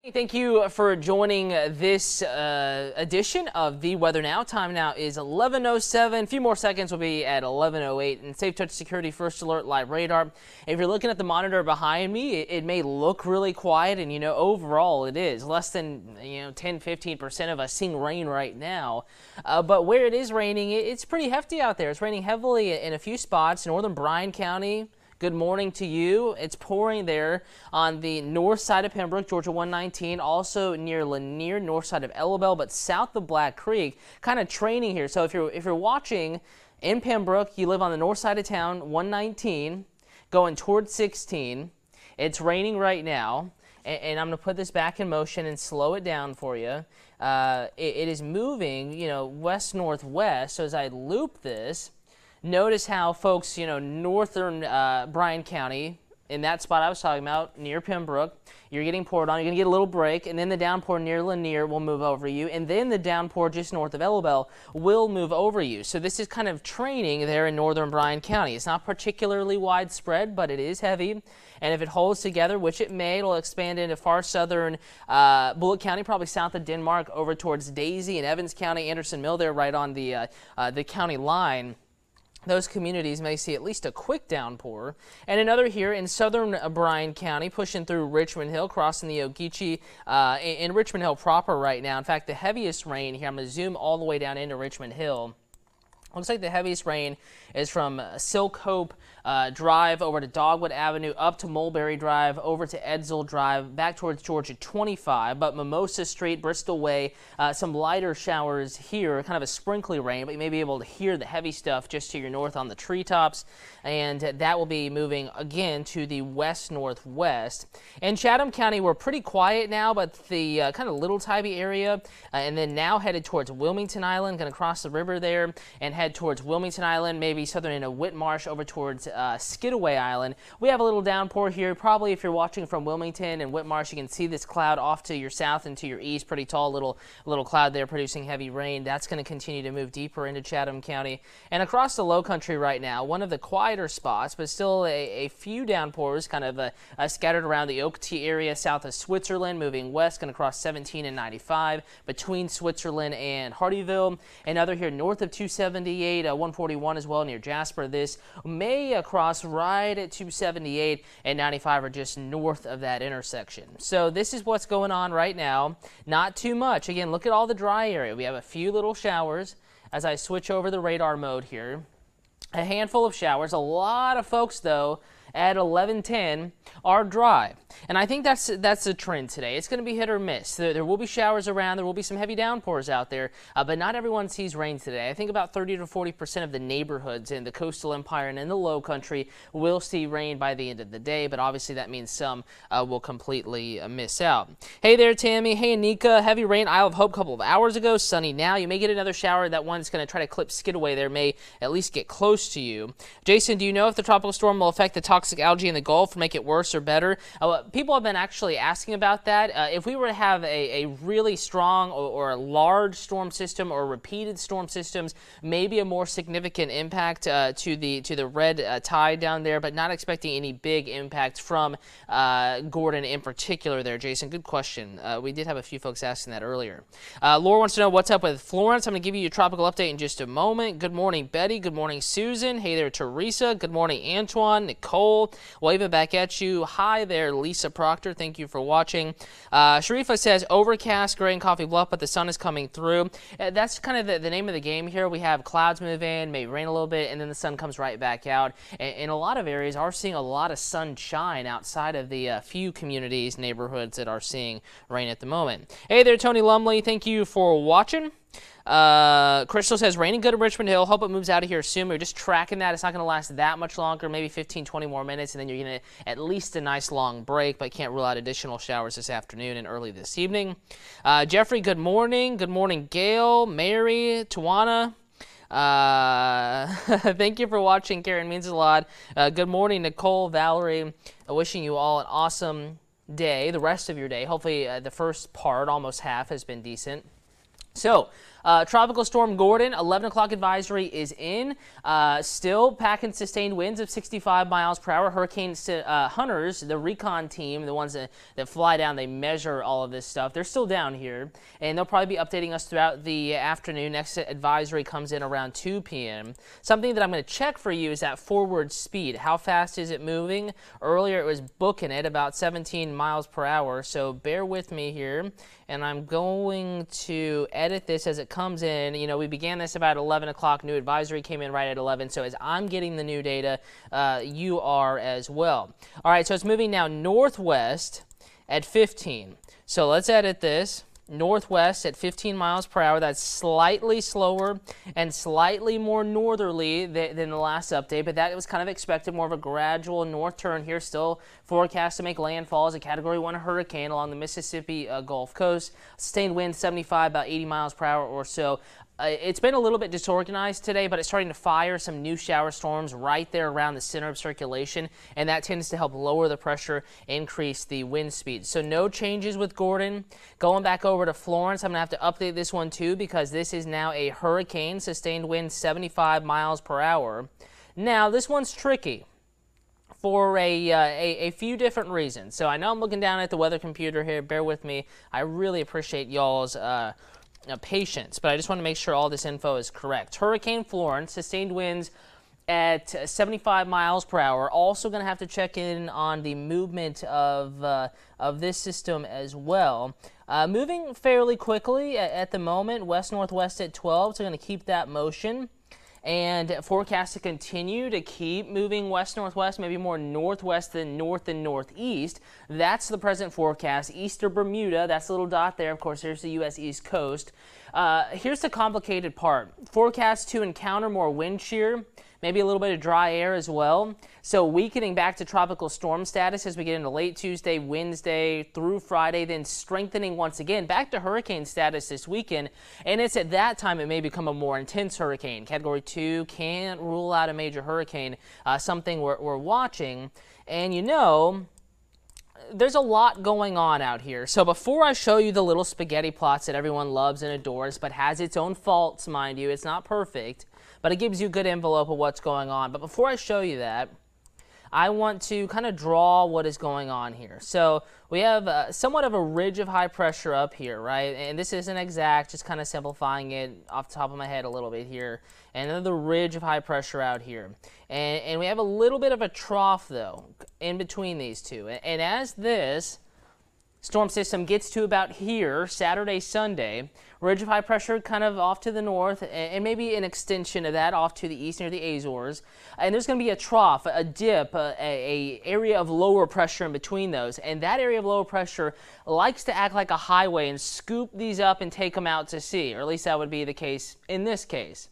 Thank you for joining this edition of The Weather Now. Time now is 11:07. A few more seconds will be at 11:08. And Safe Touch Security First Alert Live Radar. If you're looking at the monitor behind me, it may look really quiet, and overall it is. Less than 10-15% of us seeing rain right now. But where it is raining, it's pretty hefty out there. It's raining heavily in a few spots. Northern Bryan County. Good morning to you. It's pouring there on the north side of Pembroke, Georgia 119, also near Lanier, north side of Ellabelle, but south of Black Creek, kind of training here. So if you're watching in Pembroke, you live on the north side of town, 119, going towards 16. It's raining right now, and I'm going to put this back in motion and slow it down for you. It is moving, west-northwest, so as I loop this, notice how folks, northern Bryan County, in that spot I was talking about, near Pembroke, you're getting poured on. You're going to get a little break, and then the downpour near Lanier will move over you, and then the downpour just north of Ellabelle will move over you. So this is kind of training there in northern Bryan County. It's not particularly widespread, but it is heavy, and if it holds together, which it may, it'll expand into far southern Bullitt County, probably south of Denmark, over towards Daisy and Evans County, Anderson Mill there right on the county line. Those communities may see at least a quick downpour. And another here in southern Bryan County, pushing through Richmond Hill, crossing the Ogeechee in Richmond Hill proper right now. In fact, the heaviest rain here, I'm going to zoom all the way down into Richmond Hill. Looks like the heaviest rain is from Silk Hope Drive over to Dogwood Avenue, up to Mulberry Drive, over to Edsall Drive, back towards Georgia 25. But Mimosa Street, Bristol Way, some lighter showers here, kind of a sprinkly rain, but you may be able to hear the heavy stuff just to your north on the treetops. And that will be moving again to the west-northwest. In Chatham County, we're pretty quiet now, but the kind of Little Tybee area, and then now headed towards Wilmington Island, going to cross the river there and head towards Wilmington Island, maybe southern into Whitmarsh over towards Skidaway Island. We have a little downpour here. Probably if you're watching from Wilmington and Whitmarsh, you can see this cloud off to your south and to your east. Pretty tall little cloud there producing heavy rain. That's going to continue to move deeper into Chatham County. And across the low country right now, one of the quieter spots, but still a few downpours kind of scattered around the Okeechobee area south of Switzerland, moving west, going to cross 17 and 95 between Switzerland and Hardeeville. Another here north of 278, 141 as well near Jasper. This may cross right at 278 and 95 are just north of that intersection. So this is what's going on right now. Not too much. Again, look at all the dry area. We have a few little showers as I switch over the radar mode here. A handful of showers. A lot of folks, though, at 11:10 are dry. And I think that's a trend today. It's going to be hit or miss. There will be showers around. There will be some heavy downpours out there, but not everyone sees rain today. I think about 30 to 40% of the neighborhoods in the coastal empire and in the low country will see rain by the end of the day, but obviously that means some will completely miss out. Hey there, Tammy. Hey, Anika. Heavy rain, Isle of Hope a couple of hours ago. Sunny now. You may get another shower. That one's going to try to clip Skidaway there, may at least get close to you. Jason, do you know if the tropical storm will affect the toxic algae in the Gulf or make it worse or better? People have been actually asking about that. If we were to have a really strong or a large storm system or repeated storm systems, maybe a more significant impact to the red tide down there, but not expecting any big impact from Gordon in particular there, Jason. Good question. We did have a few folks asking that earlier. Laura wants to know what's up with Florence. I'm going to give you a tropical update in just a moment. Good morning, Betty. Good morning, Susan. Hey there, Teresa. Good morning, Antoine. Nicole. Waving back at you. Hi there, Lisa Proctor. Thank you for watching. Sharifa says, overcast, gray in Coffee Bluff, but the sun is coming through. That's kind of the name of the game here. We have clouds move in, may rain a little bit, and then the sun comes right back out. In a lot of areas, are seeing a lot of sunshine outside of the few communities, neighborhoods that are seeing rain at the moment. Hey there, Tony Lumley. Thank you for watching. Crystal says, raining good in Richmond Hill. Hope it moves out of here soon. We're just tracking that. It's not going to last that much longer, maybe 15, 20 more minutes, and then you're going to at least a nice long break, but can't rule out additional showers this afternoon and early this evening. Jeffrey, good morning. Good morning, Gail, Mary, Tawana. Thank you for watching, Karen. Means a lot. Good morning, Nicole, Valerie. Wishing you all an awesome day, the rest of your day. Hopefully the first part, almost half, has been decent. So, Tropical Storm Gordon, 11 o'clock advisory is in. Still packing sustained winds of 65 miles per hour. Hurricane hunters, the recon team, the ones that fly down, they measure all of this stuff. They're still down here, and they'll probably be updating us throughout the afternoon. Next advisory comes in around 2 p.m. Something that I'm going to check for you is that forward speed. How fast is it moving? Earlier it was booking it about 17 miles per hour, so bear with me here. And I'm going to edit this as it comes in. You know, we began this about 11 o'clock. New advisory came in right at 11. So as I'm getting the new data, you are as well. All right, so it's moving now northwest at 15. So let's edit this. Northwest at 15 miles per hour. That's slightly slower and slightly more northerly than the last update, but that was kind of expected, more of a gradual north turn here. Still forecast to make landfall as a Category 1 hurricane along the Mississippi Gulf Coast. Sustained wind 75, about 80 miles per hour or so. It's been a little bit disorganized today, but it's starting to fire some new shower storms right there around the center of circulation, and that tends to help lower the pressure, increase the wind speed. So no changes with Gordon. Going back over to Florence, I'm going to have to update this one too because this is now a hurricane, sustained wind 75 miles per hour. Now, this one's tricky for a few different reasons. So I know I'm looking down at the weather computer here. Bear with me. I really appreciate y'all's patience, but I just want to make sure all this info is correct. Hurricane Florence, sustained winds at 75 miles per hour. Also going to have to check in on the movement of this system as well. Moving fairly quickly at the moment, west-northwest at 12, so going to keep that motion. And forecast to continue to keep moving west-northwest, maybe more northwest than north and northeast. That's the present forecast. East of Bermuda, that's the little dot there. Of course, there's the U.S. East Coast. Here's the complicated part. Forecast to encounter more wind shear, maybe a little bit of dry air as well. So weakening back to tropical storm status as we get into late Tuesday, Wednesday, through Friday, then strengthening once again back to hurricane status this weekend. And it's at that time it may become a more intense hurricane. Category 2 can't rule out a major hurricane, something we're watching. And you know, there's a lot going on out here. So before I show you the little spaghetti plots that everyone loves and adores, but has its own faults, mind you, it's not perfect, but it gives you a good envelope of what's going on. But before I show you that, I want to kind of draw what is going on here. So we have somewhat of a ridge of high pressure up here, right? And this isn't exact, just kind of simplifying it off the top of my head a little bit here. And another ridge of high pressure out here. And we have a little bit of a trough, though, in between these two. And as this storm system gets to about here, Saturday, Sunday, ridge of high pressure kind of off to the north, and maybe an extension of that off to the east near the Azores. And there's going to be a trough, a dip, a area of lower pressure in between those. And that area of lower pressure likes to act like a highway and scoop these up and take them out to sea, or at least that would be the case in this case.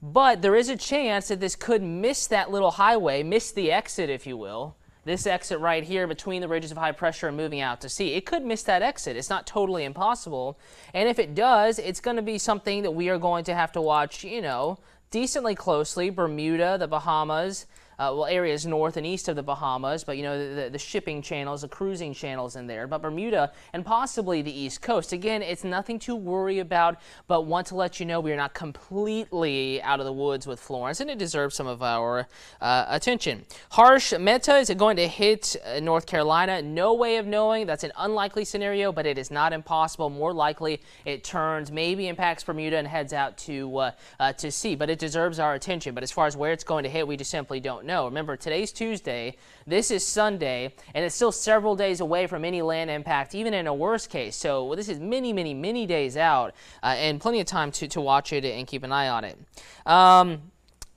But there is a chance that this could miss that little highway, miss the exit, if you will. This exit right here between the ridges of high pressure and moving out to sea. It could miss that exit. It's not totally impossible. And if it does, it's going to be something that we are going to have to watch, you know, decently closely. Bermuda, the Bahamas, well, areas north and east of the Bahamas, but, you know, the shipping channels, the cruising channels in there. But Bermuda and possibly the East Coast. Again, it's nothing to worry about, but want to let you know we are not completely out of the woods with Florence, and it deserves some of our attention. Harsh Meta, is it going to hit North Carolina? No way of knowing. That's an unlikely scenario, but it is not impossible. More likely it turns, maybe impacts Bermuda and heads out to sea, but it deserves our attention. But as far as where it's going to hit, we just simply don't know. Remember, today's Tuesday, this is Sunday, and it's still several days away from any land impact, even in a worst case. So this is many, many, many days out, and plenty of time to watch it and keep an eye on it.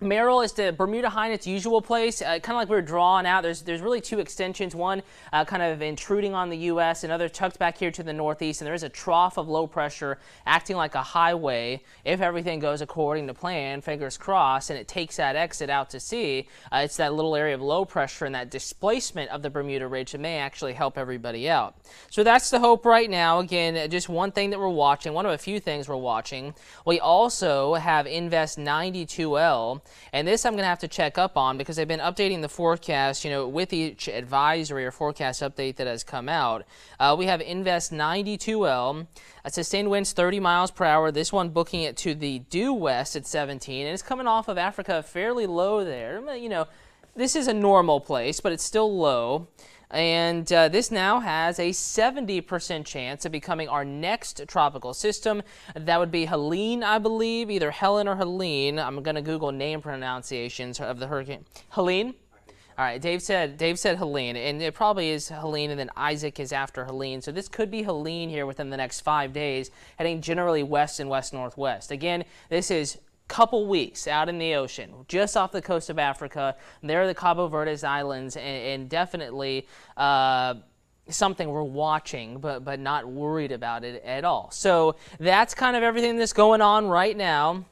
Merrill is the Bermuda high in its usual place, kind of like we were drawing out. There's really two extensions, one kind of intruding on the U.S., another tucked back here to the northeast, and there is a trough of low pressure acting like a highway. If everything goes according to plan, fingers crossed, and it takes that exit out to sea, it's that little area of low pressure and that displacement of the Bermuda Ridge that may actually help everybody out. So that's the hope right now. Again, just one thing that we're watching, one of a few things we're watching. We also have Invest 92L. And this I'm going to have to check up on because they've been updating the forecast, with each advisory or forecast update that has come out. We have Invest 92L, sustained winds 30 miles per hour. This one booking it to the due west at 17, and it's coming off of Africa fairly low there. This is a normal place, but it's still low. And this now has a 70% chance of becoming our next tropical system. That would be Helene, I believe, either Helen or Helene. I'm going to Google name pronunciations of the hurricane. Helene? All right, Dave said Helene, and it probably is Helene, and then Isaac is after Helene. So this could be Helene here within the next 5 days, heading generally west and west-northwest. Again, this is couple weeks out in the ocean, just off the coast of Africa. There are the Cabo Verdes Islands, and definitely something we're watching, but not worried about it at all. So that's kind of everything that's going on right now.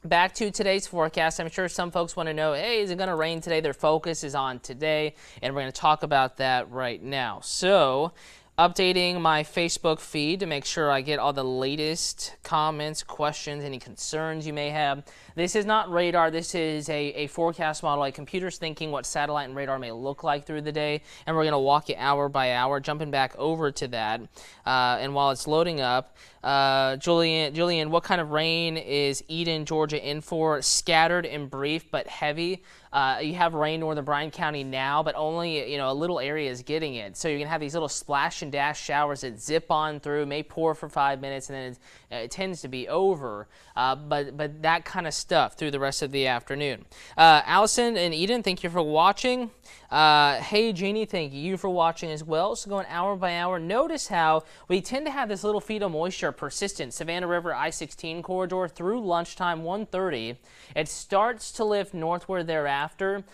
Back to today's forecast. I'm sure some folks want to know, hey, is it going to rain today? Their focus is on today, and we're going to talk about that right now. So updating my Facebook feed to make sure I get all the latest comments, questions, any concerns you may have. This is not radar. This is a forecast model. A computer's thinking what satellite and radar may look like through the day, and we're going to walk you hour by hour, jumping back over to that. And while it's loading up, Julian, what kind of rain is Eden, Georgia in for? Scattered and brief, but heavy. You have rain northern Bryan County now, but only a little area is getting it. So you're gonna have these little splash and dash showers that zip on through, may pour for 5 minutes, and then it tends to be over. But that kind of stuff through the rest of the afternoon. Allison and Eden, thank you for watching. Hey Jeannie, thank you for watching as well. So going hour by hour, notice how we tend to have this little feed of moisture persistent. Savannah River I-16 corridor through lunchtime 1:30. It starts to lift northward thereafter.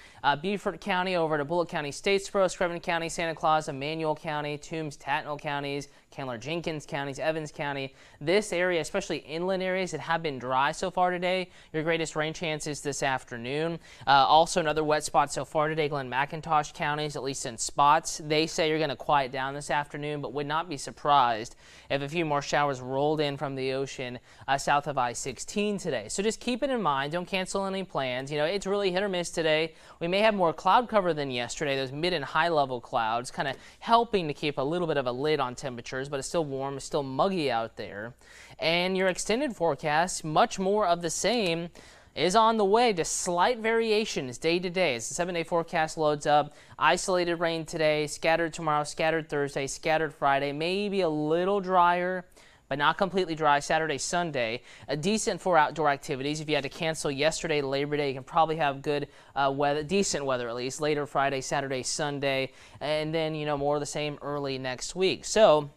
Beaufort County over to Bullitt County, Statesboro, Screven County, Santa Claus, Emmanuel County, Toombs, Tattnall counties, Candler Jenkins counties, Evans County. This area, especially inland areas that have been dry so far today, your greatest rain chances this afternoon. Also another wet spot so far today, Glenn McIntosh counties, at least in spots. They say you're going to quiet down this afternoon, but would not be surprised if a few more showers rolled in from the ocean south of I-16 today. So just keep it in mind. Don't cancel any plans. It's really hit or miss today. We may have more cloud cover than yesterday, those mid and high level clouds kind of helping to keep a little bit of a lid on temperatures, but it's still warm, it's still muggy out there. And your extended forecast, much more of the same, is on the way. Just slight variations day to day as the 7-day forecast loads up. Isolated rain today, scattered tomorrow, scattered Thursday, scattered Friday, maybe a little drier, but not completely dry Saturday, Sunday. Decent for outdoor activities. If you had to cancel yesterday, Labor Day, you can probably have good weather, decent weather at least, later Friday, Saturday, Sunday, and then, more of the same early next week. So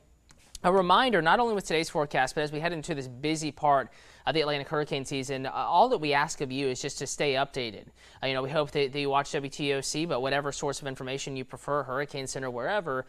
a reminder, not only with today's forecast, but as we head into this busy part of the Atlantic hurricane season, all that we ask of you is just to stay updated. We hope that you watch WTOC, but whatever source of information you prefer, Hurricane Center, wherever,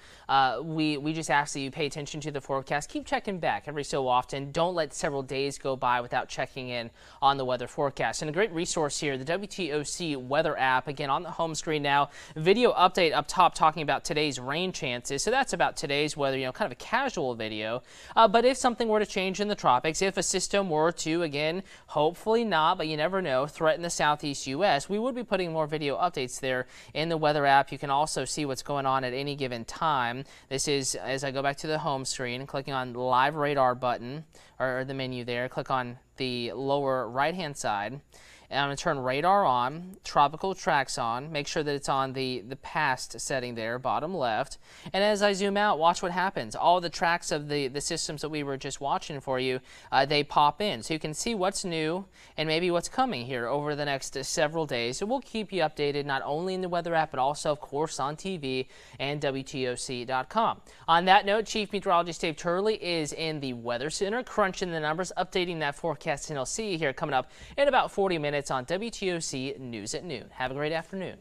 we just ask that you pay attention to the forecast. Keep checking back every so often. Don't let several days go by without checking in on the weather forecast. And a great resource here, the WTOC weather app, again on the home screen now. Video update up top talking about today's rain chances. So that's about today's weather, kind of a casual video. But if something were to change in the tropics, if a system were to, again, hopefully not, but you never know, threaten the southeast U.S., we would be putting more video updates there in the weather app. You can also see what's going on at any given time. This is, as I go back to the home screen, clicking on the live radar button, or the menu there, click on the lower right-hand side. And I'm going to turn radar on, tropical tracks on, make sure that it's on the past setting there, bottom left. And as I zoom out, watch what happens. All the tracks of the systems that we were just watching for you, they pop in. So you can see what's new and maybe what's coming here over the next several days. So we'll keep you updated not only in the weather app, but also, of course, on TV and WTOC.com. On that note, Chief Meteorologist Dave Turley is in the Weather Center, crunching the numbers, updating that forecast, and he'll see you here coming up in about 40 minutes on WTOC News at Noon. Have a great afternoon.